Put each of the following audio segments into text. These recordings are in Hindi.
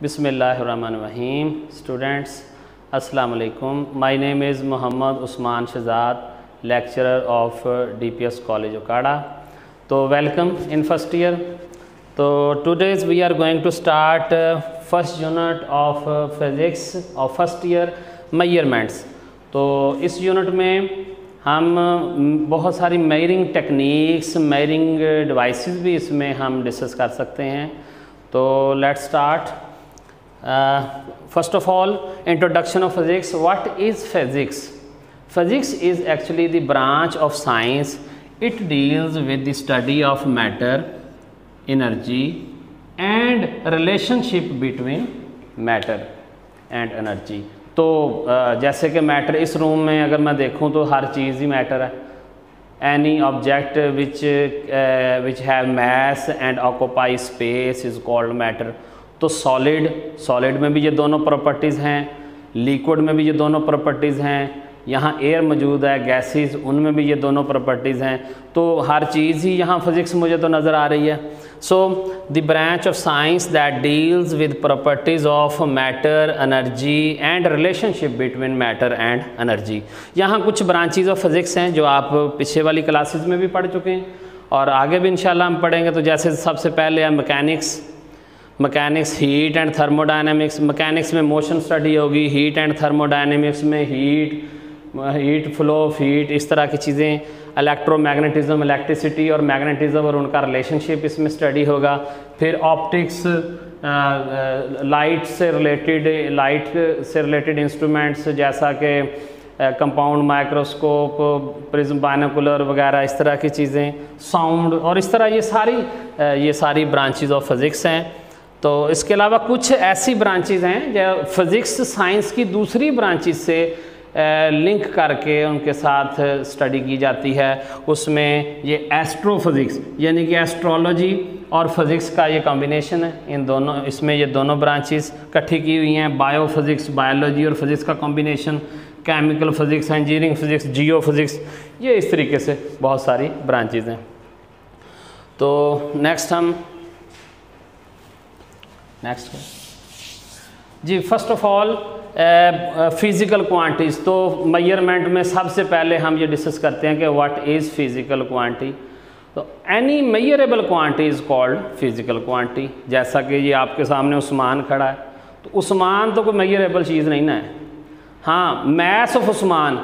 बिस्मिल्लाहिर्रहमानिर्रहीम। स्टूडेंट्स अस्सलाम वालेकुम। My name is Mohammad Usman Shahzad, lecturer of DPS college Okara. तो वेलकम इन फर्स्ट ईयर। तो today's we are going to start first unit of physics of first year measurements. तो इस यूनिट में हम बहुत सारी मेजरिंग टेक्निक्स, मेजरिंग डिवाइसेस भी इसमें हम डिस्कस कर सकते हैं। तो let's start. First of all, introduction of physics. What is physics? Physics is actually the branch of science. It deals with the study of matter, energy and relationship between matter and energy. तो जैसे कि मैटर इस रूम में अगर मैं देखूं तो हर चीज़ ही मैटर है। Any object which have mass and occupy space is called matter. तो सॉलिड में भी ये दोनों प्रॉपर्टीज़ हैं, लिक्विड में भी ये दोनों प्रॉपर्टीज़ हैं, यहाँ एयर मौजूद है, गैसेस, उनमें भी ये दोनों प्रॉपर्टीज़ हैं। तो हर चीज़ ही यहाँ फिज़िक्स मुझे तो नज़र आ रही है। So the branch of science that deals with properties of matter, energy and relationship between matter and energy. यहाँ कुछ ब्रांचेज ऑफ फिज़िक्स हैं जो आप पिछले वाली क्लासेस में भी पढ़ चुके हैं और आगे भी इंशाल्लाह हम पढ़ेंगे। तो जैसे सबसे पहले है mechanics, heat and thermodynamics. Mechanics में मोशन स्टडी होगी, हीट एंड थर्मोडायनेमिक्स में हीट फ्लो ऑफ हीट, इस तरह की चीज़ें। इलेक्ट्रोमैग्नेटिज्म, इलेक्ट्रिसिटी और मैग्नेटिज्म और उनका रिलेशनशिप इसमें स्टडी होगा। फिर ऑप्टिक्स, लाइट से रिलेटेड इंस्ट्रूमेंट्स जैसा कि कंपाउंड माइक्रोस्कोप, प्रिज्म, बाइनोकुलर वगैरह, इस तरह की चीज़ें, साउंड और इस तरह ये सारी ब्रांचेज ऑफ फिज़िक्स हैं। तो इसके अलावा कुछ ऐसी ब्रांचेज हैं जो फिज़िक्स साइंस की दूसरी ब्रांचेज से लिंक करके उनके साथ स्टडी की जाती है। उसमें ये एस्ट्रोफिज़िक्स यानी कि एस्ट्रोलॉजी और फिज़िक्स का ये कॉम्बिनेशन है। इन दोनों इसमें ये दोनों ब्रांचेस इकट्ठी की हुई हैं। बायोफिज़िक्स, बायोलॉजी और फिज़िक्स का combination, chemical physics, engineering physics, geophysics, ये इस तरीके से बहुत सारी ब्रांचेज हैं। तो नेक्स्ट जी, first of all physical quantities. तो मेजरमेंट में सबसे पहले हम ये डिस्कस करते हैं कि व्हाट इज़ फिज़िकल क्वांटिटी। तो any measurable quantity is called physical quantity. जैसा कि ये आपके सामने उस्मान खड़ा है, तो उस्मान तो कोई मेजरेबल चीज़ नहीं ना है। हाँ, मैस ऑफ उस्मान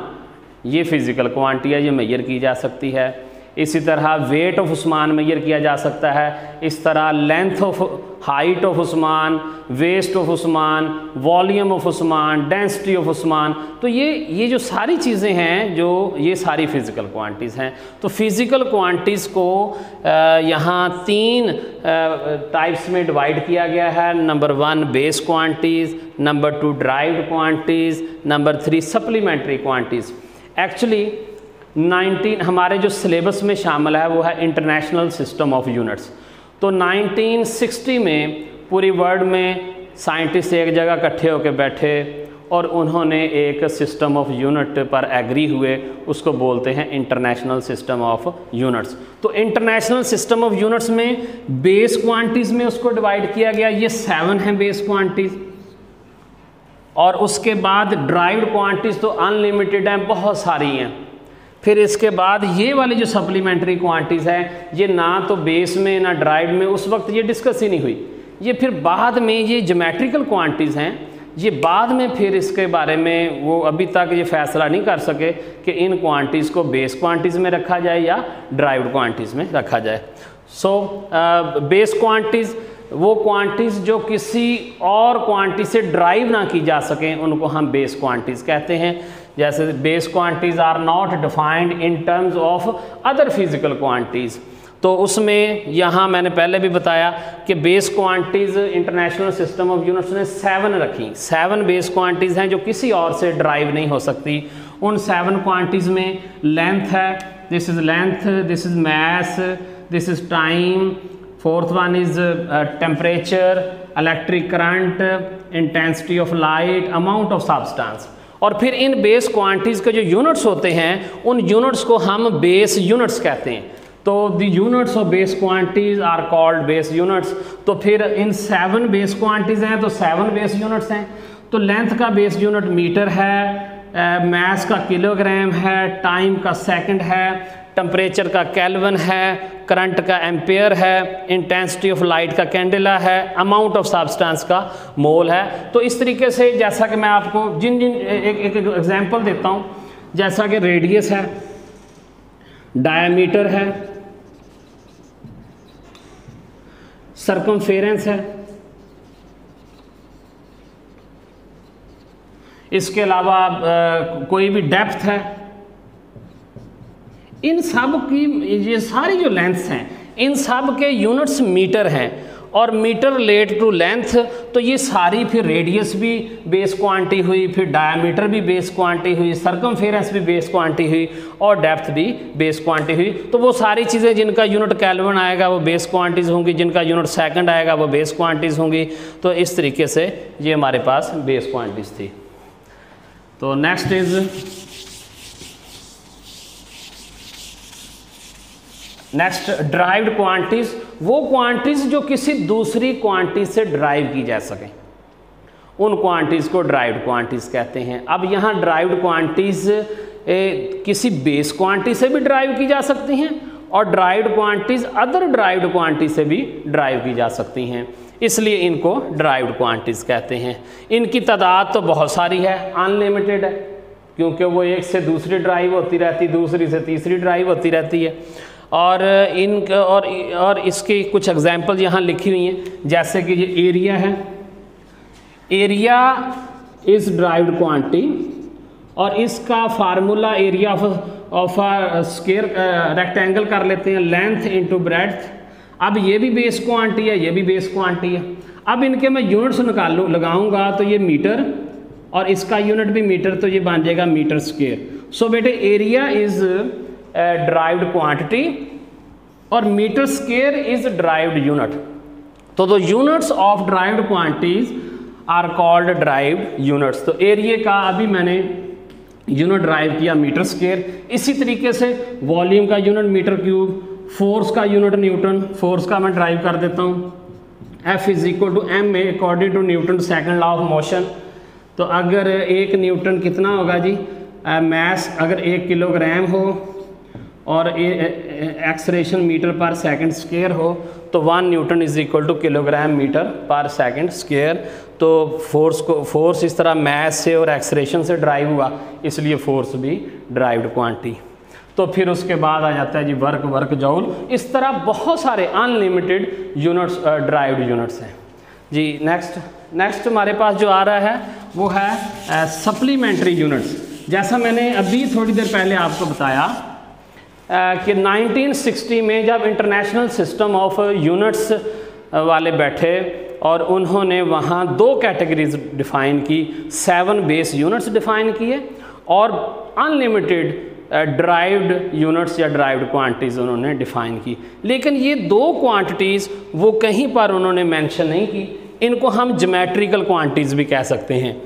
ये फ़िज़िकल क्वांटिटी है, ये मेजर की जा सकती है। इसी तरह वेट ऑफ उस्मान मेजर किया जा सकता है। इस तरह length of, height of Usman, waist of Usman, volume of Usman, density of Usman. तो ये जो सारी चीज़ें हैं, जो ये सारी फ़िज़िकल क्वांटिटीज़ हैं। तो फ़िज़िकल क्वांटिटीज़ को यहाँ 3 टाइप्स में डिवाइड किया गया है। Number 1 base quantities, number 2 derived quantities, number 3 supplementary quantities. Actually 19 हमारे जो सिलेबस में शामिल है वो है इंटरनेशनल सिस्टम ऑफ यूनिट्स। तो 1960 में पूरी वर्ल्ड में साइंटिस्ट एक जगह इकट्ठे होकर बैठे और उन्होंने एक सिस्टम ऑफ यूनिट पर एग्री हुए। उसको बोलते हैं इंटरनेशनल सिस्टम ऑफ यूनिट्स। तो इंटरनेशनल सिस्टम ऑफ यूनिट्स में बेस क्वांटिटीज़ में उसको डिवाइड किया गया। ये 7 हैं बेस क्वांटिटीज़। और उसके बाद ड्राइव्ड क्वांटिटीज़ तो अनलिमिटेड हैं, बहुत सारी हैं। फिर इसके बाद ये वाली जो सप्लीमेंट्री क्वांटिटीज़ हैं, ये ना तो बेस में ना ड्राइव में उस वक्त ये डिस्कस ही नहीं हुई। ये फिर बाद में ये ज्योमेट्रिकल क्वांटिटीज़ हैं, ये बाद में फिर इसके बारे में वो अभी तक ये फैसला नहीं कर सके कि इन क्वांटिटीज़ को बेस क्वांटिटीज़ में रखा जाए या ड्राइव्ड क्वांटिटीज़ में रखा जाए। सो बेस क्वांटिटीज़ वो क्वांटिटीज़ जो किसी और क्वांटिटी से ड्राइव ना की जा सकें, उनको हम बेस क्वांटिटीज़ कहते हैं। जैसे base quantities are not defined in terms of other physical quantities. तो उसमें यहाँ मैंने पहले भी बताया कि base quantities international system of units ने 7 रखी। 7 बेस क्वांटिटीज़ हैं जो किसी और से ड्राइव नहीं हो सकती। उन 7 क्वांटिटीज़ में लेंथ है, this is length, this is mass, this is time, fourth one is temperature, electric current, intensity of light, amount of substance. और फिर इन बेस क्वांटिटीज़ के जो यूनिट्स होते हैं, उन यूनिट्स को हम बेस यूनिट्स कहते हैं। तो the units of base quantities are called base units. तो फिर इन 7 बेस क्वांटिटीज हैं तो 7 बेस यूनिट्स हैं। तो लेंथ का बेस यूनिट मीटर है, मास का किलोग्राम है, टाइम का सेकंड है, टेम्परेचर का केल्विन है, करंट का एम्पेयर है, इंटेंसिटी ऑफ लाइट का कैंडेला है, अमाउंट ऑफ सब्सटेंस का मोल है। तो इस तरीके से जैसा कि मैं आपको एक एग्जांपल देता हूँ, जैसा कि रेडियस है, डायमीटर है, सर्कमफेरेंस है, इसके अलावा कोई भी डेप्थ है, इन सब की ये सारी जो लेंथ्स हैं इन सब के यूनिट्स मीटर हैं और मीटर रिलेट टू लेंथ। तो ये सारी फिर रेडियस भी बेस क्वांटिटी हुई, फिर डायमीटर भी बेस क्वांटिटी हुई, सर्कमफेरेंस भी बेस क्वांटिटी हुई और डेप्थ भी बेस क्वांटिटी हुई। तो वो सारी चीज़ें जिनका यूनिट केल्विन आएगा वो बेस क्वांटिटीज़ होंगी, जिनका यूनिट सेकंड आएगा वो बेस क्वांटिटीज़ होंगी। तो इस तरीके से ये हमारे पास बेस क्वांटिटीज़ थी। तो नेक्स्ट इज ड्राइव्ड क्वांटिटीज, वो क्वांटिटीज जो किसी दूसरी क्वांटिटी से ड्राइव की जा सकें, उन क्वांटिटीज को ड्राइव्ड क्वांटिटीज कहते हैं। अब यहाँ ड्राइव्ड क्वांटिटीज किसी बेस क्वांटिटी से भी ड्राइव की जा सकती हैं और derived quantities other derived quantity से भी ड्राइव की जा सकती हैं, इसलिए इनको ड्राइव्ड क्वांटिटीज कहते हैं। इनकी तादाद तो बहुत सारी है, अनलिमिटेड है, क्योंकि वो एक से दूसरी ड्राइव होती रहती, दूसरी से तीसरी ड्राइव होती रहती है। और इसकी कुछ एग्जांपल यहाँ लिखी हुई हैं, जैसे कि ये एरिया है, एरिया इज ड्राइव्ड क्वांटिटी और इसका formula area of a square rectangle कर लेते हैं, लेंथ इनटू ब्रेड्थ। अब ये भी बेस क्वांटिटी है, ये भी बेस क्वांटिटी है। अब इनके मैं यूनिट्स लगाऊंगा तो ये मीटर और इसका यूनिट भी मीटर, तो ये बन जाएगा मीटर स्क्वायर। सो बेटे एरिया इज ड्राइव्ड क्वांटिटी और metre square is derived unit. तो the units of derived quantities are called derived units. तो एरिया का अभी मैंने यूनिट ड्राइव किया मीटर स्क्वायर, इसी तरीके से वॉल्यूम का यूनिट मीटर क्यूब, फोर्स का यूनिट न्यूटन, फोर्स का मैं ड्राइव कर देता हूँ F is equal to M A according to Newton second law of motion. तो अगर 1 न्यूटन कितना होगा जी, मास अगर 1 किलोग्राम हो और acceleration metre per second square हो तो 1 newton is equal to kilogram metre per second square. तो फोर्स इस तरह मास से और एक्सलेरेशन से ड्राइव हुआ, इसलिए फोर्स भी ड्राइव्ड क्वांटिटी। तो फिर उसके बाद आ जाता है जी वर्क जूल। इस तरह बहुत सारे अनलिमिटेड यूनिट्स ड्राइव्ड यूनिट्स हैं जी। नेक्स्ट हमारे पास जो आ रहा है वो है सप्लीमेंट्री यूनिट्स। जैसा मैंने अभी थोड़ी देर पहले आपको बताया कि 1960 में जब इंटरनेशनल सिस्टम ऑफ यूनिट्स वाले बैठे और उन्होंने वहाँ 2 कैटेगरीज डिफ़ाइन की, 7 बेस यूनिट्स डिफ़ाइन किए और अनलिमिटेड ड्राइव्ड यूनिट्स या ड्राइव्ड क्वांटिटीज़ उन्होंने डिफ़ाइन की। लेकिन ये 2 क्वांटिटीज़ वो कहीं पर उन्होंने मेंशन नहीं की। इनको हम ज्योमेट्रिकल क्वांटिटीज़ भी कह सकते हैं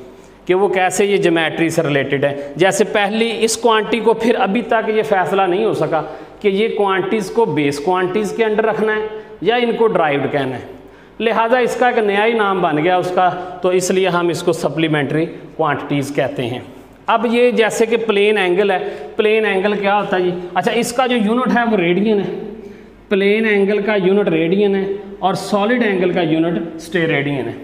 कि वो कैसे ये ज्योमेट्री से रिलेटेड है। जैसे पहली इस क्वांटिटी को फिर अभी तक ये फैसला नहीं हो सका कि ये क्वांटिटीज़ को बेस क्वांटिटीज़ के अंडर रखना है या इनको ड्राइव्ड कहना है, लिहाजा इसका एक नया ही नाम बन गया उसका, तो इसलिए हम इसको सप्लीमेंट्री क्वांटिटीज़ कहते हैं। अब ये जैसे कि प्लेन एंगल है, प्लेन एंगल क्या होता है जी, अच्छा इसका जो यूनिट है वो रेडियन है, प्लेन एंगल का यूनिट रेडियन है और सॉलिड एंगल का यूनिट स्टेरेडियन है।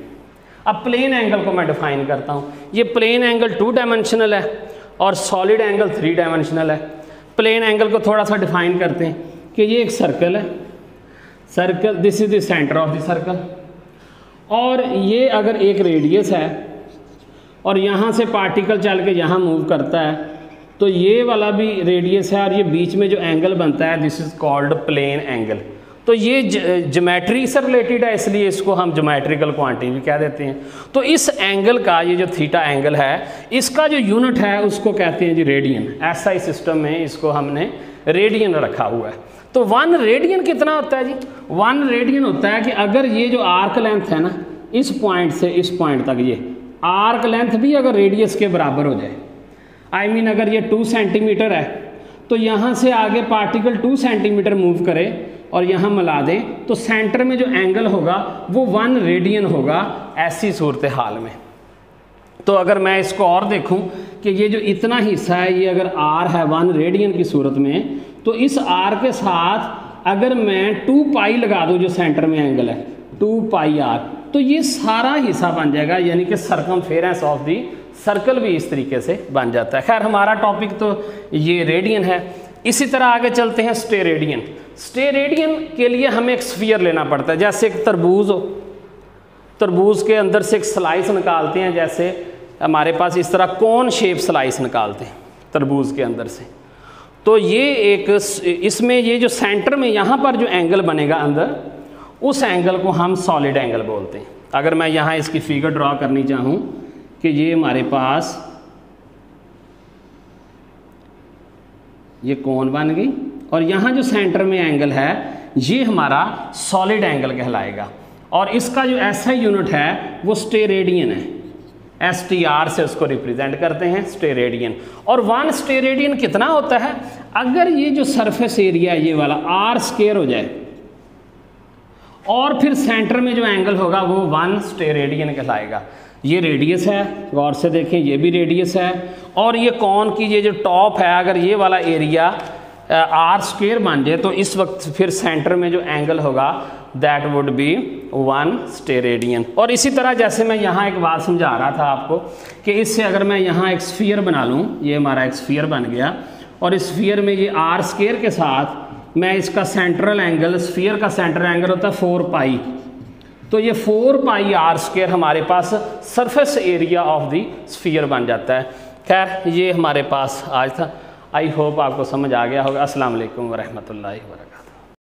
अब प्लेन एंगल को मैं डिफाइन करता हूँ, ये प्लेन एंगल 2 डायमेंशनल है और सॉलिड एंगल 3 डायमेंशनल है। प्लेन एंगल को थोड़ा सा डिफाइन करते हैं कि ये एक सर्कल है, circle this is the centre of the circle, और ये अगर एक रेडियस है और यहाँ से पार्टिकल चल के यहाँ मूव करता है तो ये वाला भी रेडियस है और ये बीच में जो एंगल बनता है this is called plane angle. तो ये ज्योमेट्री से रिलेटेड है, इसलिए इसको हम ज्योमेट्रिकल क्वांटिटी भी कह देते हैं। तो इस एंगल का ये जो थीटा एंगल है इसका जो यूनिट है उसको कहते हैं जी रेडियन। एसआई सिस्टम में इसको हमने रेडियन रखा हुआ है। तो 1 रेडियन कितना होता है जी, 1 रेडियन होता है कि अगर ये जो आर्क लेंथ है ना इस पॉइंट से इस पॉइंट तक, ये आर्क लेंथ भी अगर रेडियस के बराबर हो जाए, आई मीन अगर ये 2 सेंटीमीटर है तो यहाँ से आगे पार्टिकल 2 सेंटीमीटर मूव करे और यहाँ मिला दें तो सेंटर में जो एंगल होगा वो 1 रेडियन होगा ऐसी सूरत हाल में। तो अगर मैं इसको और देखूं कि ये जो इतना हिस्सा है ये अगर r है 1 रेडियन की सूरत में, तो इस r के साथ अगर मैं 2 पाई लगा दूं जो सेंटर में एंगल है 2 पाई r, तो ये सारा हिस्सा बन जाएगा, यानी कि सरकमफेरेंस ऑफ दी सर्कल भी इस तरीके से बन जाता है। खैर हमारा टॉपिक तो ये रेडियन है। इसी तरह आगे चलते हैं स्टेरेडियन। स्टेरेडियन के लिए हमें एक स्फीयर लेना पड़ता है, जैसे एक तरबूज हो, तरबूज के अंदर से एक स्लाइस निकालते हैं, जैसे हमारे पास इस तरह कौन शेप स्लाइस निकालते हैं तरबूज के अंदर से। तो ये एक इसमें ये जो सेंटर में यहाँ पर जो एंगल बनेगा अंदर, उस एंगल को हम सॉलिड एंगल बोलते हैं। अगर मैं यहाँ इसकी फिगर ड्रॉ करनी चाहूँ कि ये हमारे पास ये कोन बन गई और यहाँ जो सेंटर में एंगल है ये हमारा सॉलिड एंगल कहलाएगा, और इसका जो SI यूनिट है वो स्टेरेडियन है, STR से उसको रिप्रेजेंट करते हैं स्टेरेडियन। और 1 स्टेरेडियन कितना होता है, अगर ये जो सरफेस एरिया ये वाला r² हो जाए और फिर सेंटर में जो एंगल होगा वो 1 स्टेरेडियन कहलाएगा। ये रेडियस है, गौर से देखें ये भी रेडियस है, और ये कौन की ये जो टॉप है अगर ये वाला एरिया r² बन जाए तो इस वक्त फिर सेंटर में जो एंगल होगा दैट वुड बी 1 स्टेरेडियन। और इसी तरह जैसे मैं यहाँ एक बात समझा रहा था आपको कि इससे अगर मैं यहाँ एक स्फीयर बना लूँ, ये हमारा एक स्फीयर बन गया, और इस स्फीयर में ये r² के साथ मैं इसका सेंट्रल एंगल, स्फीयर का सेंट्रल एंगल होता है 4 पाई, तो ये 4 पाई r² हमारे पास surface area of the sphere बन जाता है। खैर ये हमारे पास आज था। आई होप आपको समझ आ गया होगा। अस्सलाम वालेकुम व रहमतुल्लाहि व बरकातहू।